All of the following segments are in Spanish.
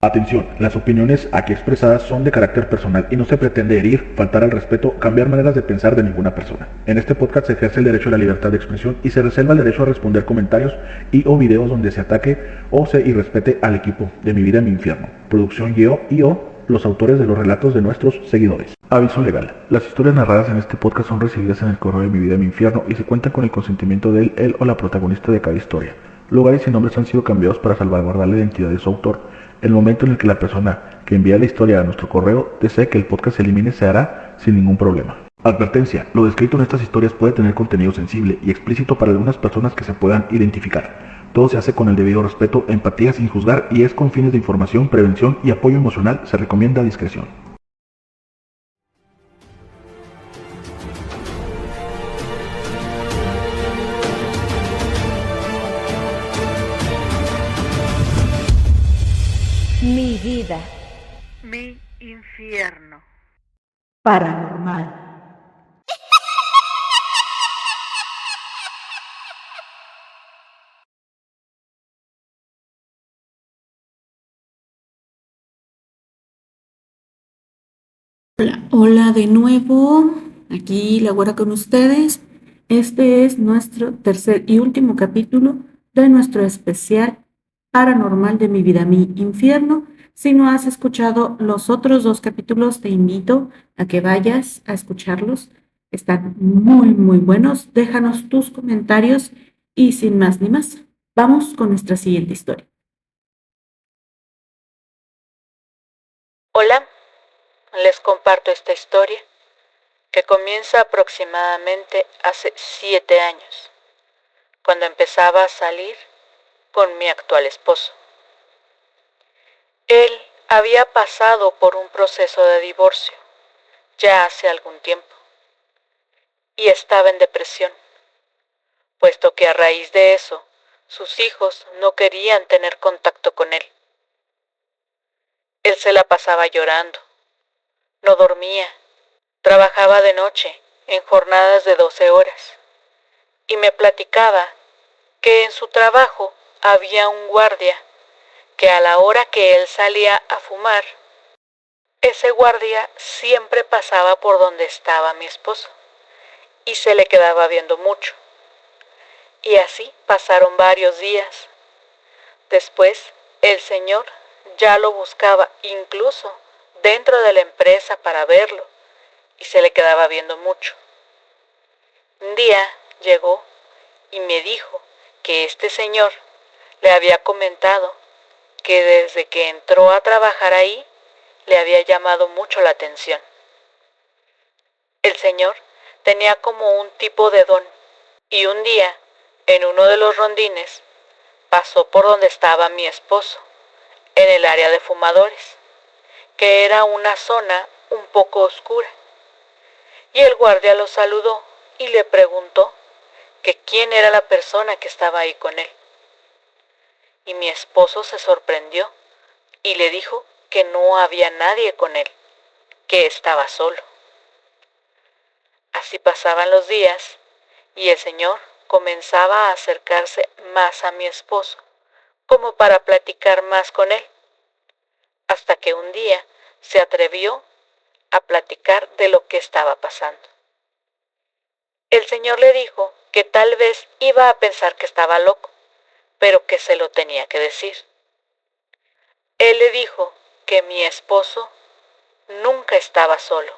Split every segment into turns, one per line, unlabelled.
Atención, las opiniones aquí expresadas son de carácter personal y no se pretende herir, faltar al respeto, cambiar maneras de pensar de ninguna persona. En este podcast se ejerce el derecho a la libertad de expresión y se reserva el derecho a responder comentarios y o videos donde se ataque o se irrespete al equipo de Mi Vida, Mi Infierno. Producción y o los autores de los relatos de nuestros seguidores. Aviso legal. Las historias narradas en este podcast son recibidas en el correo de Mi Vida, Mi Infierno y se cuentan con el consentimiento de él o la protagonista de cada historia. Lugares y nombres han sido cambiados para salvaguardar la identidad de su autor. El momento en el que la persona que envía la historia a nuestro correo desee que el podcast se elimine se hará sin ningún problema. Advertencia, lo descrito en estas historias puede tener contenido sensible y explícito para algunas personas que se puedan identificar. Todo se hace con el debido respeto, empatía sin juzgar y es con fines de información, prevención y apoyo emocional. Se recomienda discreción.
Mi vida.
Mi infierno.
Paranormal.
Hola de nuevo, aquí la güera con ustedes. Este es nuestro tercer y último capítulo de nuestro especial paranormal de Mi Vida, Mi Infierno. Si no has escuchado los otros dos capítulos, te invito a que vayas a escucharlos. Están muy buenos. Déjanos tus comentarios y sin más ni más, vamos con nuestra siguiente historia.
Hola, les comparto esta historia que comienza aproximadamente hace 7 años, cuando empezaba a salir con mi actual esposo. Él había pasado por un proceso de divorcio ya hace algún tiempo y estaba en depresión, puesto que a raíz de eso sus hijos no querían tener contacto con él. Él se la pasaba llorando, no dormía, trabajaba de noche en jornadas de 12 horas y me platicaba que en su trabajo había un guardia que a la hora que él salía a fumar, ese guardia siempre pasaba por donde estaba mi esposo y se le quedaba viendo mucho. Y así pasaron varios días. Después, el señor ya lo buscaba incluso dentro de la empresa para verlo y se le quedaba viendo mucho. Un día llegó y me dijo que este señor le había comentado que desde que entró a trabajar ahí le había llamado mucho la atención. El señor tenía como un tipo de don y un día, en uno de los rondines, pasó por donde estaba mi esposo, en el área de fumadores, que era una zona un poco oscura. Y el guardia lo saludó y le preguntó que quién era la persona que estaba ahí con él. Y mi esposo se sorprendió y le dijo que no había nadie con él, que estaba solo. Así pasaban los días y el señor comenzaba a acercarse más a mi esposo, como para platicar más con él, hasta que un día se atrevió a platicar de lo que estaba pasando. El señor le dijo que tal vez iba a pensar que estaba loco, pero que se lo tenía que decir. Él le dijo que mi esposo nunca estaba solo,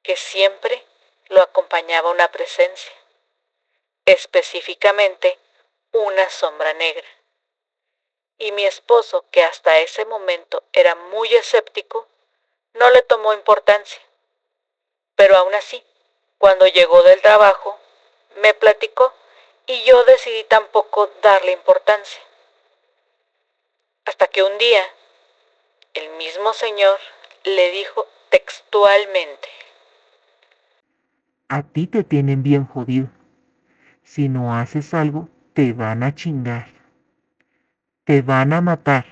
que siempre lo acompañaba una presencia, específicamente una sombra negra. Y mi esposo, que hasta ese momento era muy escéptico, no le tomó importancia. Pero aún así, cuando llegó del trabajo, me platicó y yo decidí tampoco darle importancia. Hasta que un día, el mismo señor le dijo textualmente:
A ti te tienen bien jodido. Si no haces algo, te van a chingar. Te van a matar.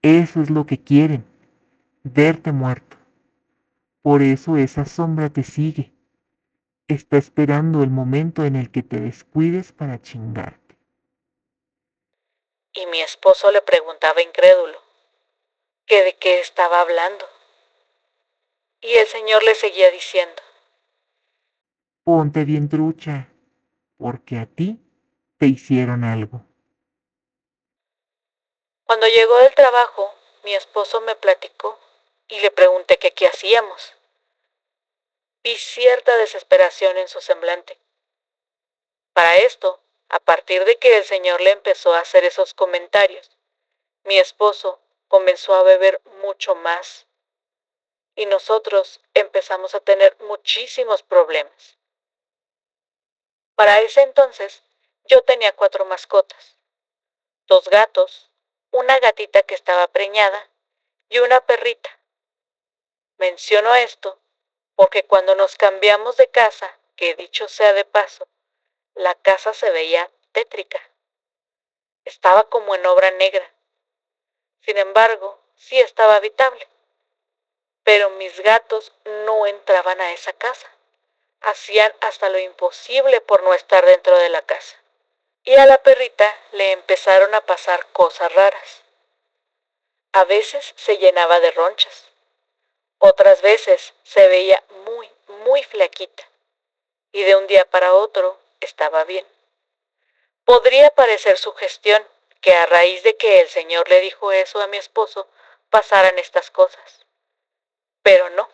Eso es lo que quieren, verte muerto. Por eso esa sombra te sigue. Está esperando el momento en el que te descuides para chingarte.
y mi esposo le preguntaba incrédulo que de qué estaba hablando. Y el Señor le seguía diciendo:
Ponte bien trucha, porque a ti te hicieron algo.
Cuando llegó del trabajo, mi esposo me platicó y le pregunté que qué hacíamos. Vi cierta desesperación en su semblante. Para esto, a partir de que el Señor le empezó a hacer esos comentarios, mi esposo comenzó a beber mucho más y nosotros empezamos a tener muchísimos problemas. Para ese entonces, yo tenía 4 mascotas, 2 gatos, una gatita que estaba preñada y una perrita. Menciono esto porque cuando nos cambiamos de casa, que dicho sea de paso, la casa se veía tétrica. Estaba como en obra negra. Sin embargo, sí estaba habitable. Pero mis gatos no entraban a esa casa. Hacían hasta lo imposible por no estar dentro de la casa. Y a la perrita le empezaron a pasar cosas raras. A veces se llenaba de ronchas. Otras veces se veía muy flaquita. Y de un día para otro estaba bien. Podría parecer sugestión que a raíz de que el Señor le dijo eso a mi esposo, pasaran estas cosas. Pero no.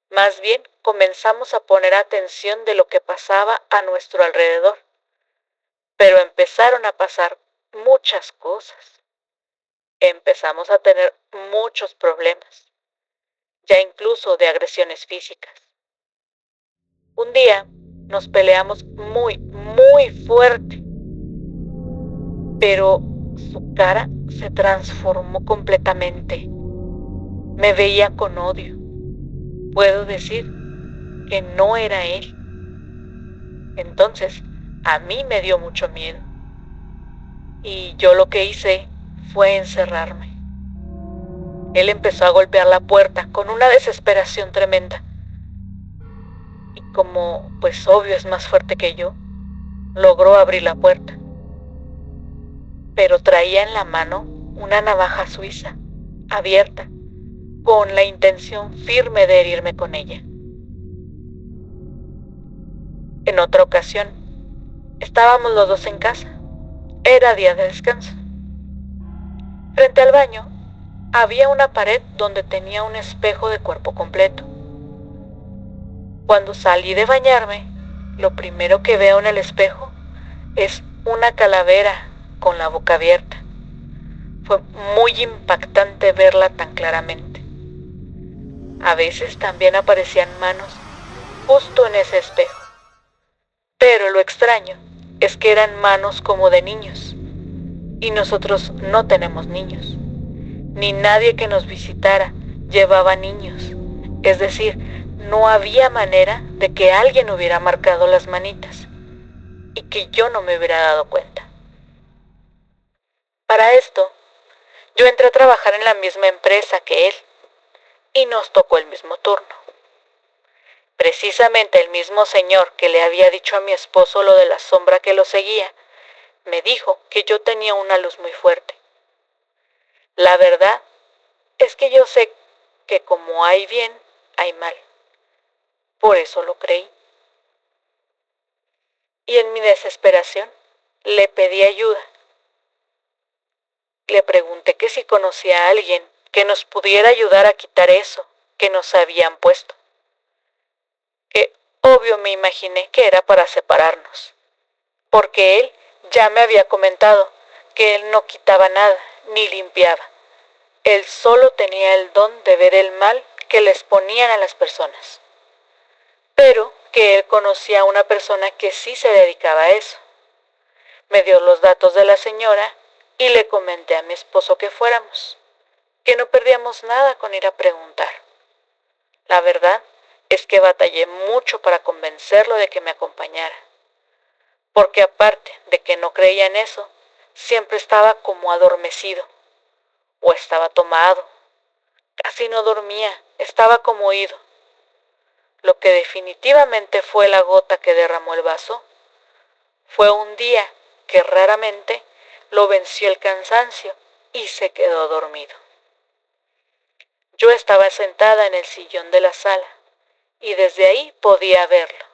Más bien comenzamos a poner atención de lo que pasaba a nuestro alrededor. Pero empezaron a pasar muchas cosas. Empezamos a tener muchos problemas, ya incluso de agresiones físicas. Un día nos peleamos muy fuerte, pero su cara se transformó completamente. Me veía con odio. Puedo decir que no era él. Entonces, a mí me dio mucho miedo. Y yo lo que hice fue encerrarme. Él empezó a golpear la puerta con una desesperación tremenda. Y como, pues obvio, es más fuerte que yo, logró abrir la puerta. Pero traía en la mano una navaja suiza, abierta, con la intención firme de herirme con ella. En otra ocasión, estábamos los dos en casa. Era día de descanso. Frente al baño, había una pared donde tenía un espejo de cuerpo completo. Cuando salí de bañarme, lo primero que veo en el espejo es una calavera con la boca abierta. Fue muy impactante verla tan claramente. A veces también aparecían manos justo en ese espejo. Pero lo extraño es que eran manos como de niños. Y nosotros no tenemos niños. Ni nadie que nos visitara llevaba niños. Es decir, no había manera de que alguien hubiera marcado las manitas y que yo no me hubiera dado cuenta. Para esto, yo entré a trabajar en la misma empresa que él y nos tocó el mismo turno. Precisamente el mismo señor que le había dicho a mi esposo lo de la sombra que lo seguía, me dijo que yo tenía una luz muy fuerte. La verdad es que yo sé que como hay bien, hay mal. Por eso lo creí. Y en mi desesperación le pedí ayuda. Le pregunté que si conocía a alguien que nos pudiera ayudar a quitar eso que nos habían puesto. Que obvio me imaginé que era para separarnos. Porque él ya me había comentado que él no quitaba nada ni limpiaba. Él solo tenía el don de ver el mal que les ponían a las personas. Pero que él conocía a una persona que sí se dedicaba a eso. Me dio los datos de la señora y le comenté a mi esposo que fuéramos, que no perdíamos nada con ir a preguntar. La verdad es que batallé mucho para convencerlo de que me acompañara. Porque aparte de que no creía en eso, siempre estaba como adormecido. O estaba tomado. Casi no dormía, estaba como oído. Lo que definitivamente fue la gota que derramó el vaso fue un día que raramente lo venció el cansancio y se quedó dormido. Yo estaba sentada en el sillón de la sala y desde ahí podía verlo.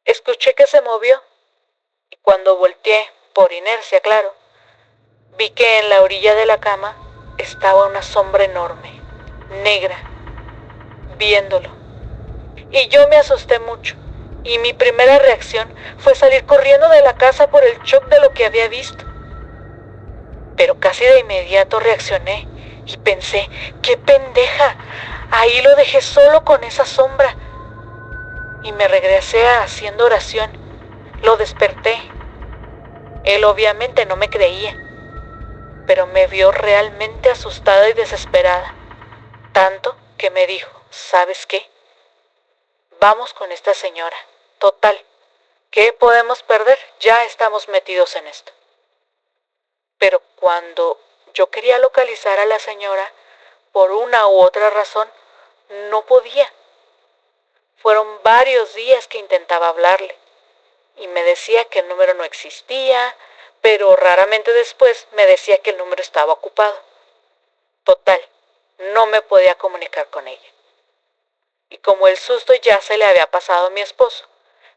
Escuché que se movió y cuando volteé, por inercia claro, vi que en la orilla de la cama estaba una sombra enorme, negra, viéndolo. Y yo me asusté mucho y mi primera reacción fue salir corriendo de la casa por el shock de lo que había visto. Pero casi de inmediato reaccioné y pensé, ¡qué pendeja! Ahí lo dejé solo con esa sombra. Y me regresé haciendo oración. Lo desperté. Él obviamente no me creía, pero me vio realmente asustada y desesperada. Tanto que me dijo, ¿sabes qué? Vamos con esta señora. Total, ¿qué podemos perder? Ya estamos metidos en esto. Pero cuando yo quería localizar a la señora, por una u otra razón, no podía. Fueron varios días que intentaba hablarle y me decía que el número no existía, pero raramente después me decía que el número estaba ocupado. Total, no me podía comunicar con ella. Y como el susto ya se le había pasado a mi esposo,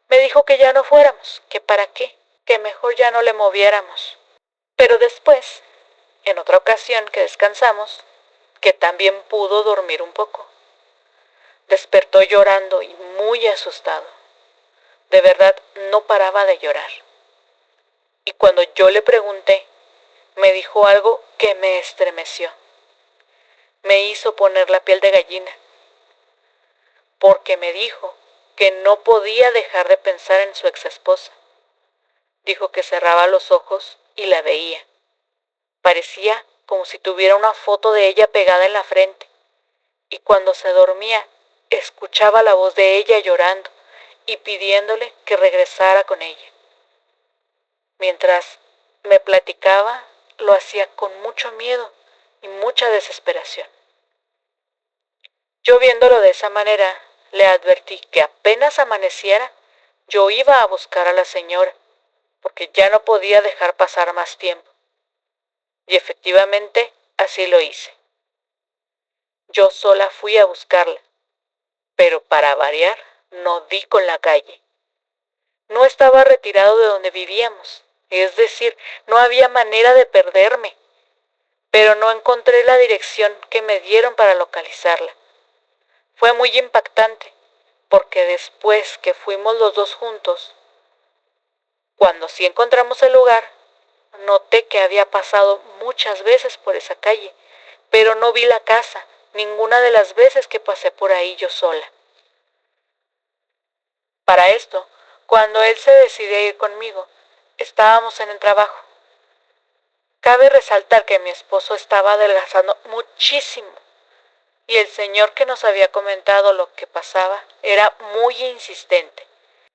me dijo que ya no fuéramos, que para qué, que mejor ya no le moviéramos. Pero después, en otra ocasión que descansamos, que también pudo dormir un poco, despertó llorando y muy asustado. De verdad, no paraba de llorar. Y cuando yo le pregunté, me dijo algo que me estremeció. Me hizo poner la piel de gallina, porque me dijo que no podía dejar de pensar en su ex esposa. Dijo que cerraba los ojos y la veía. Parecía como si tuviera una foto de ella pegada en la frente. Y cuando se dormía, escuchaba la voz de ella llorando y pidiéndole que regresara con ella. Mientras me platicaba, lo hacía con mucho miedo y mucha desesperación. Yo viéndolo de esa manera, le advertí que apenas amaneciera, yo iba a buscar a la señora, porque ya no podía dejar pasar más tiempo. Y efectivamente, así lo hice. Yo sola fui a buscarla, pero para variar, no di con la calle. No estaba retirado de donde vivíamos, es decir, no había manera de perderme, pero no encontré la dirección que me dieron para localizarla. Fue muy impactante, porque después que fuimos los dos juntos, cuando sí encontramos el lugar, noté que había pasado muchas veces por esa calle, pero no vi la casa, ninguna de las veces que pasé por ahí yo sola. Para esto, cuando él se decidió a ir conmigo, estábamos en el trabajo. Cabe resaltar que mi esposo estaba adelgazando muchísimo y el señor que nos había comentado lo que pasaba era muy insistente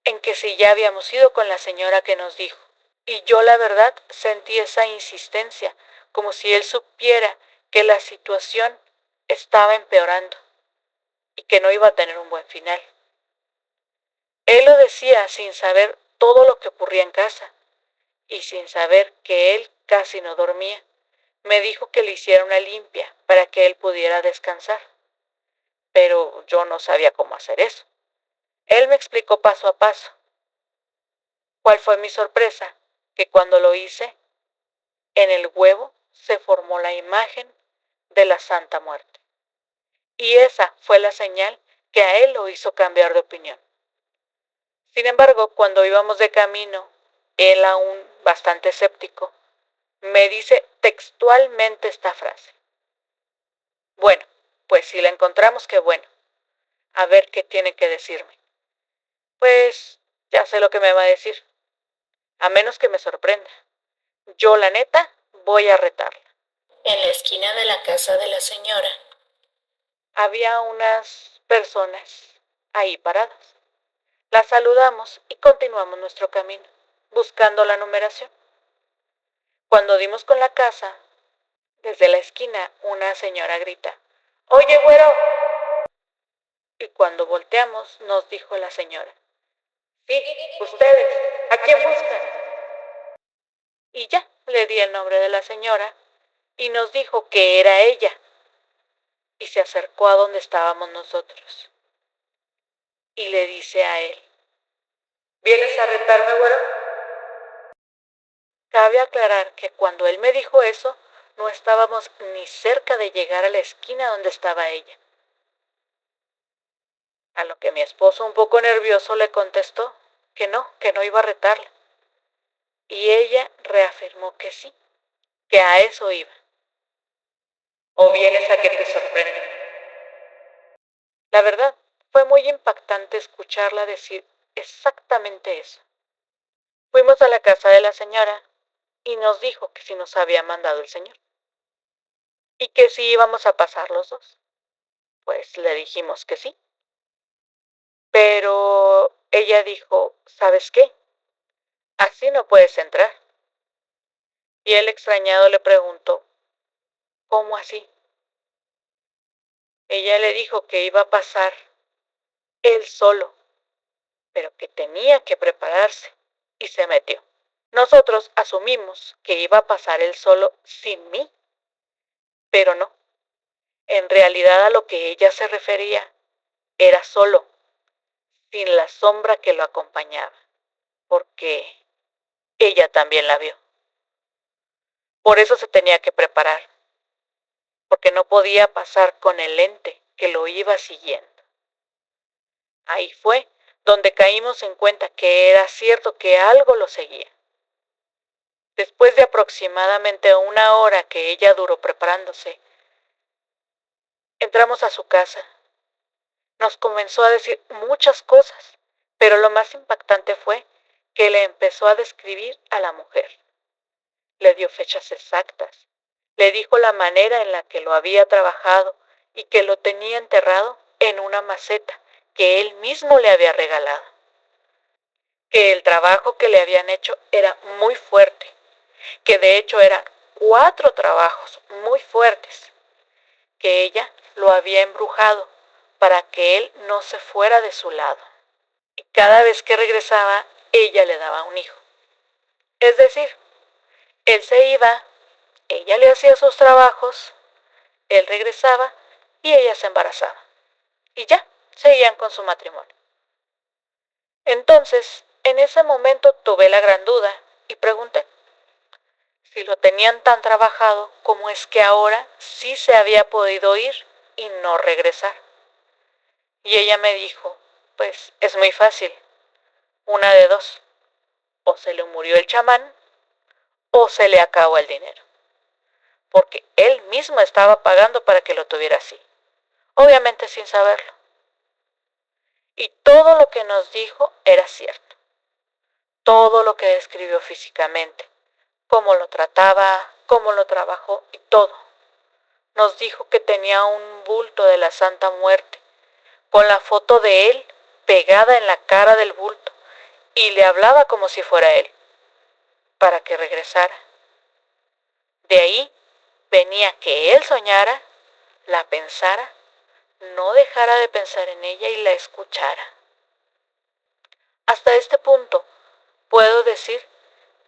en que si ya habíamos ido con la señora que nos dijo. Y yo la verdad sentí esa insistencia, como si él supiera que la situación estaba empeorando y que no iba a tener un buen final. Él lo decía sin saber todo lo que ocurría en casa y sin saber que él casi no dormía. Me dijo que le hiciera una limpia para que él pudiera descansar, pero yo no sabía cómo hacer eso. Él me explicó paso a paso. ¿Cuál fue mi sorpresa? Que cuando lo hice, en el huevo se formó la imagen de la Santa Muerte. Y esa fue la señal que a él lo hizo cambiar de opinión. Sin embargo, cuando íbamos de camino, él aún bastante escéptico, me dice textualmente esta frase. Bueno, pues si la encontramos, qué bueno. A ver qué tiene que decirme. Pues ya sé lo que me va a decir. A menos que me sorprenda. Yo, la neta, voy a retarla. En la esquina de la casa de la señora había unas personas ahí paradas. Las saludamos y continuamos nuestro camino, buscando la numeración. Cuando dimos con la casa, desde la esquina una señora grita, ¡Oye, güero! Y cuando volteamos nos dijo la señora, sí, ustedes, ¿a quién buscan? Y ya, le di el nombre de la señora y nos dijo que era ella, y se acercó a donde estábamos nosotros. Y le dice a él: ¿vienes a retarme, güero? Cabe aclarar que cuando él me dijo eso, no estábamos ni cerca de llegar a la esquina donde estaba ella. A lo que mi esposo, un poco nervioso, le contestó que no iba a retarla. Y ella reafirmó que sí, que a eso iba. ¿O vienes a que te sorprenda? La verdad, fue muy impactante escucharla decir exactamente eso. Fuimos a la casa de la señora y nos dijo que si nos había mandado el señor y que si íbamos a pasar los dos. Pues le dijimos que sí. Pero ella dijo: ¿sabes qué? Así no puedes entrar. Y él, extrañado, le preguntó: ¿cómo así? Ella le dijo que iba a pasar él solo, pero que tenía que prepararse, y se metió. Nosotros asumimos que iba a pasar él solo sin mí, pero no. En realidad, a lo que ella se refería era solo, sin la sombra que lo acompañaba, porque ella también la vio. Por eso se tenía que preparar, porque no podía pasar con el ente que lo iba siguiendo. Ahí fue donde caímos en cuenta que era cierto que algo lo seguía. Después de aproximadamente 1 hora que ella duró preparándose, entramos a su casa. Nos comenzó a decir muchas cosas, pero lo más impactante fue que le empezó a describir a la mujer. Le dio fechas exactas, le dijo la manera en la que lo había trabajado y que lo tenía enterrado en una maceta que él mismo le había regalado. Que el trabajo que le habían hecho era muy fuerte, que de hecho eran 4 trabajos muy fuertes, que ella lo había embrujado para que él no se fuera de su lado. Y cada vez que regresaba, ella le daba un hijo. Es decir, él se iba, ella le hacía sus trabajos, él regresaba y ella se embarazaba. Y ya, seguían con su matrimonio. Entonces, en ese momento tuve la gran duda y pregunté: si lo tenían tan trabajado, ¿cómo es que ahora sí se había podido ir y no regresar? Y ella me dijo: pues es muy fácil, una de dos, o se le murió el chamán o se le acabó el dinero, porque él mismo estaba pagando para que lo tuviera así, obviamente sin saberlo. Y todo lo que nos dijo era cierto, todo lo que describió físicamente, cómo lo trataba, cómo lo trabajó y todo. Nos dijo que tenía un bulto de la Santa Muerte, con la foto de él pegada en la cara del bulto, y le hablaba como si fuera él, para que regresara. De ahí venía que él soñara, la pensara, no dejara de pensar en ella y la escuchara. Hasta este punto puedo decir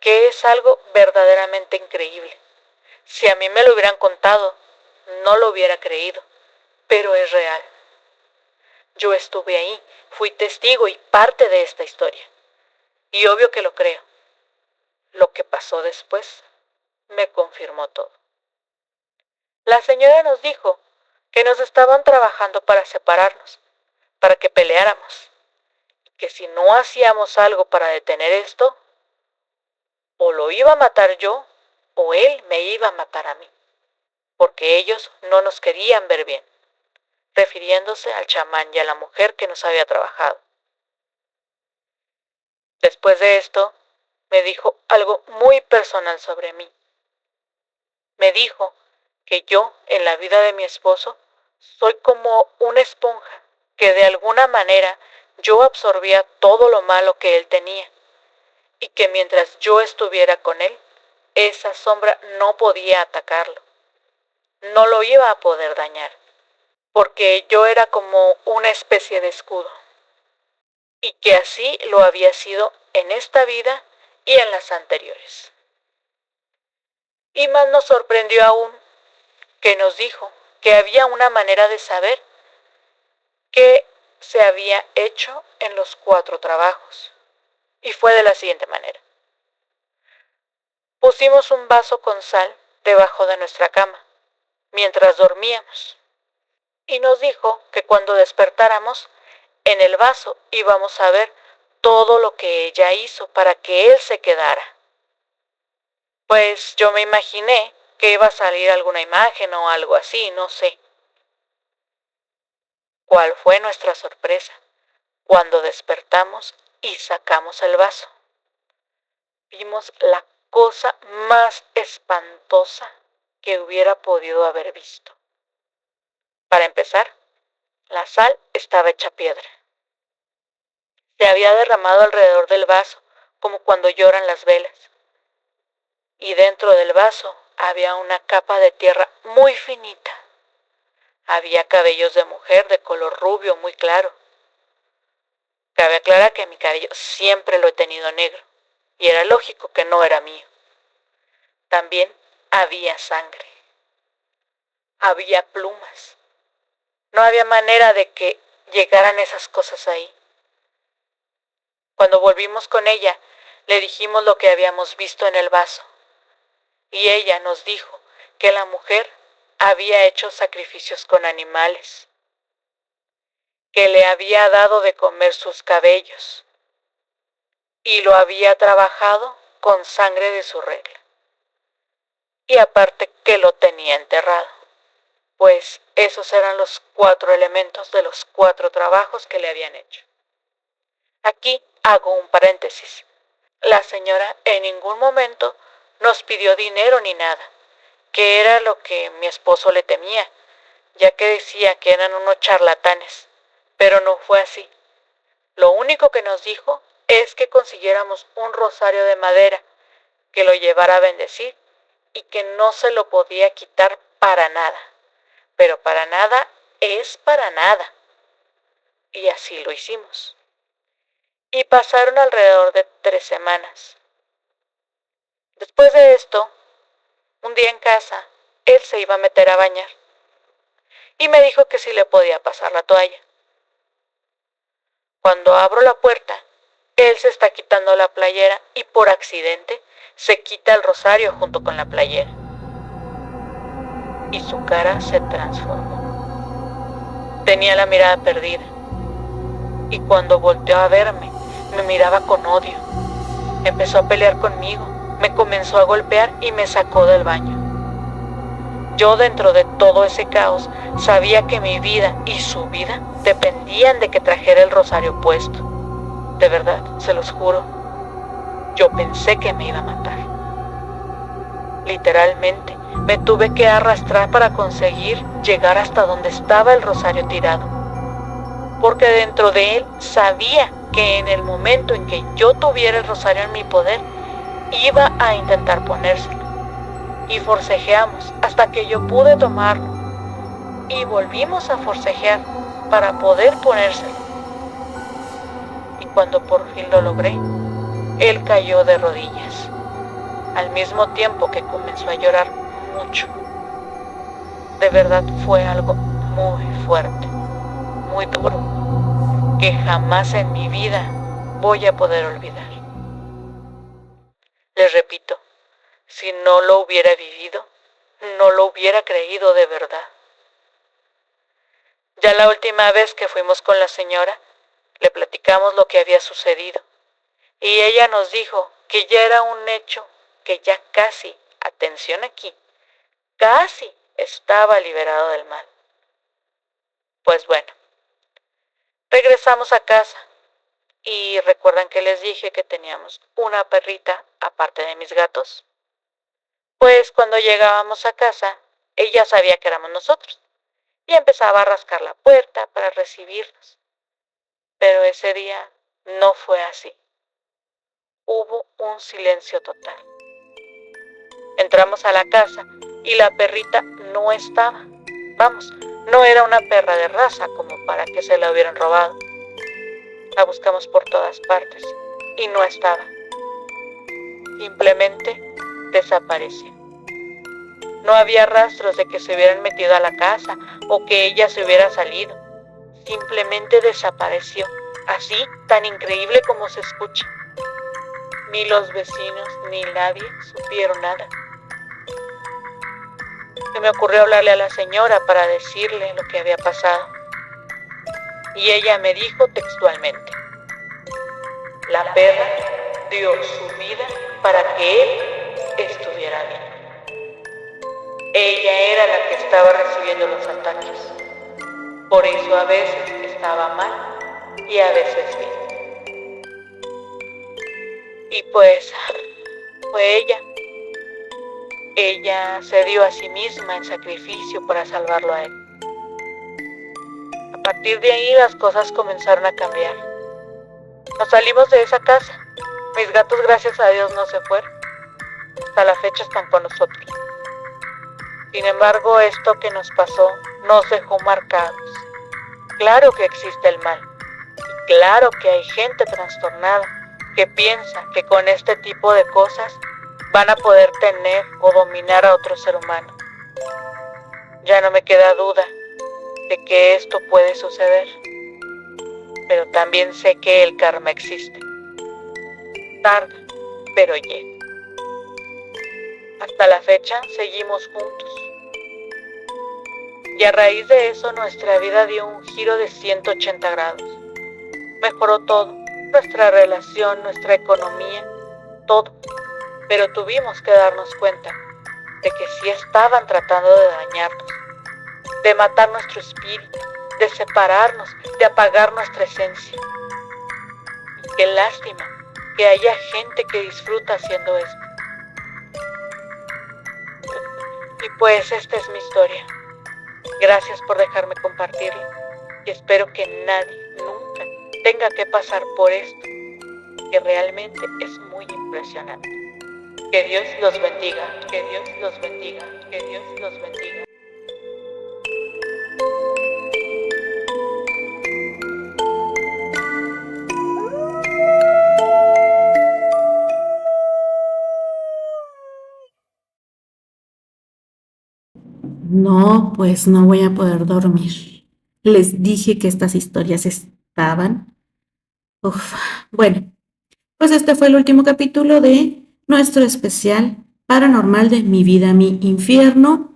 que es algo verdaderamente increíble. Si a mí me lo hubieran contado, no lo hubiera creído, pero es real. Yo estuve ahí, fui testigo y parte de esta historia. Y obvio que lo creo. Lo que pasó después me confirmó todo. La señora nos dijo que nos estaban trabajando para separarnos, para que peleáramos, y que si no hacíamos algo para detener esto, o lo iba a matar yo, o él me iba a matar a mí, porque ellos no nos querían ver bien, refiriéndose al chamán y a la mujer que nos había trabajado. Después de esto, me dijo algo muy personal sobre mí. Me dijo que yo, en la vida de mi esposo, soy como una esponja, que de alguna manera yo absorbía todo lo malo que él tenía, y que mientras yo estuviera con él, esa sombra no podía atacarlo, no lo iba a poder dañar, porque yo era como una especie de escudo, y que así lo había sido en esta vida y en las anteriores. Y más nos sorprendió aún que nos dijo que había una manera de saber qué se había hecho en los 4 trabajos. Y fue de la siguiente manera. Pusimos un vaso con sal debajo de nuestra cama mientras dormíamos. Y nos dijo que cuando despertáramos, en el vaso íbamos a ver todo lo que ella hizo para que él se quedara. Pues yo me imaginé que iba a salir alguna imagen o algo así, no sé. ¿Cuál fue nuestra sorpresa cuando despertamos y sacamos el vaso? Vimos la cosa más espantosa que hubiera podido haber visto. Para empezar, la sal estaba hecha piedra. Se había derramado alrededor del vaso, como cuando lloran las velas. Y dentro del vaso había una capa de tierra muy finita. Había cabellos de mujer de color rubio muy claro. Cabe aclarar que mi cabello siempre lo he tenido negro, y era lógico que no era mío. También había sangre. Había plumas. No había manera de que llegaran esas cosas ahí. Cuando volvimos con ella, le dijimos lo que habíamos visto en el vaso. Y ella nos dijo que la mujer había hecho sacrificios con animales, que le había dado de comer sus cabellos y lo había trabajado con sangre de su regla. Y aparte que lo tenía enterrado, pues esos eran los 4 elementos de los 4 trabajos que le habían hecho. Aquí hago un paréntesis. La señora en ningún momento nos pidió dinero ni nada, que era lo que mi esposo le temía, ya que decía que eran unos charlatanes, pero no fue así. Lo único que nos dijo es que consiguiéramos un rosario de madera, que lo llevara a bendecir y que no se lo podía quitar para nada, pero para nada es para nada. Y así lo hicimos. Y pasaron alrededor de 3 semanas. Después de esto, un día en casa, él se iba a meter a bañar y me dijo que sí le podía pasar la toalla. Cuando abro la puerta, él se está quitando la playera y por accidente se quita el rosario junto con la playera. Y su cara se transformó. Tenía la mirada perdida. Y cuando volteó a verme, me miraba con odio. Empezó a pelear conmigo. Me comenzó a golpear y me sacó del baño. Yo dentro de todo ese caos sabía que mi vida y su vida dependían de que trajera el rosario puesto. De verdad, se los juro, yo pensé que me iba a matar. Literalmente, me tuve que arrastrar para conseguir llegar hasta donde estaba el rosario tirado. Porque dentro de él sabía que en el momento en que yo tuviera el rosario en mi poder, iba a intentar ponérselo. Y forcejeamos hasta que yo pude tomarlo. Y volvimos a forcejear para poder ponérselo. Y cuando por fin lo logré, él cayó de rodillas, al mismo tiempo que comenzó a llorar mucho. De verdad fue algo muy fuerte, muy duro, que jamás en mi vida voy a poder olvidar. Les repito, si no lo hubiera vivido, no lo hubiera creído de verdad. Ya la última vez que fuimos con la señora, le platicamos lo que había sucedido, y ella nos dijo que ya era un hecho, que ya casi, atención aquí, casi estaba liberado del mal. Pues bueno, regresamos a casa. Y recuerdan que les dije que teníamos una perrita aparte de mis gatos. Pues cuando llegábamos a casa, ella sabía que éramos nosotros y empezaba a rascar la puerta para recibirnos. Pero ese día no fue así. Hubo un silencio total. Entramos a la casa y la perrita no estaba. Vamos, no era una perra de raza como para que se la hubieran robado. La buscamos por todas partes y no estaba. Simplemente desapareció. No había rastros de que se hubieran metido a la casa o que ella se hubiera salido. Simplemente desapareció, así tan increíble como se escucha. Ni los vecinos ni nadie supieron nada. Se me ocurrió hablarle a la señora para decirle lo que había pasado. Y ella me dijo textualmente: la perra dio su vida para que él estuviera bien. Ella era la que estaba recibiendo los ataques. Por eso a veces estaba mal y a veces bien. Y pues fue ella. Ella se dio a sí misma en sacrificio para salvarlo a él. A partir de ahí las cosas comenzaron a cambiar. Nos salimos de esa casa. Mis gatos, gracias a Dios, no se fueron. Hasta la fecha están con nosotros. Sin embargo, esto que nos pasó nos dejó marcados. Claro que existe el mal. Y claro que hay gente trastornada que piensa que con este tipo de cosas van a poder tener o dominar a otro ser humano. Ya no me queda duda de que esto puede suceder, pero también sé que el karma existe. Tarda, pero llega. Hasta la fecha seguimos juntos. Y a raíz de eso nuestra vida dio un giro de 180 grados. Mejoró todo, nuestra relación, nuestra economía, todo. Pero tuvimos que darnos cuenta de que sí estaban tratando de dañarnos, de matar nuestro espíritu, de separarnos, de apagar nuestra esencia. Y qué lástima que haya gente que disfruta haciendo esto. Y pues esta es mi historia. Gracias por dejarme compartirla y espero que nadie nunca tenga que pasar por esto, que realmente es muy impresionante. Que Dios los bendiga, que Dios los bendiga, que Dios los bendiga.
No, pues no voy a poder dormir. Les dije que estas historias estaban. Uf. Bueno, pues este fue el último capítulo de nuestro especial paranormal de Mi vida, mi infierno.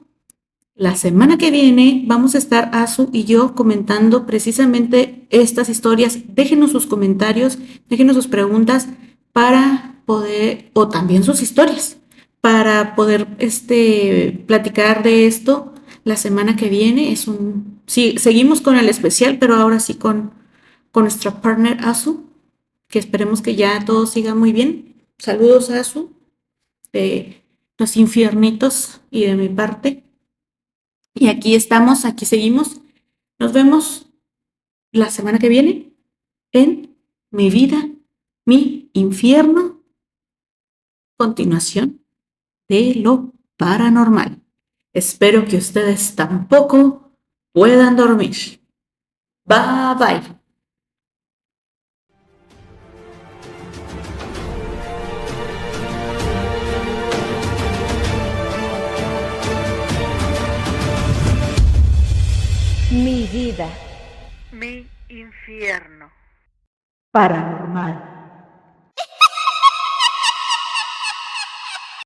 La semana que viene vamos a estar Azu y yo comentando precisamente estas historias. Déjenos sus comentarios, déjenos sus preguntas para poder, o también sus historias, para poder platicar de esto la semana que viene. Sí, seguimos con el especial, pero ahora sí con nuestra partner Azu, que esperemos que ya todo siga muy bien. Saludos a Azu, de los infiernitos y de mi parte. Y aquí estamos, aquí seguimos. Nos vemos la semana que viene en Mi vida, mi infierno. Continuación de lo paranormal. Espero que ustedes tampoco puedan dormir. Bye bye.
Mi vida
Mi infierno.
paranormal.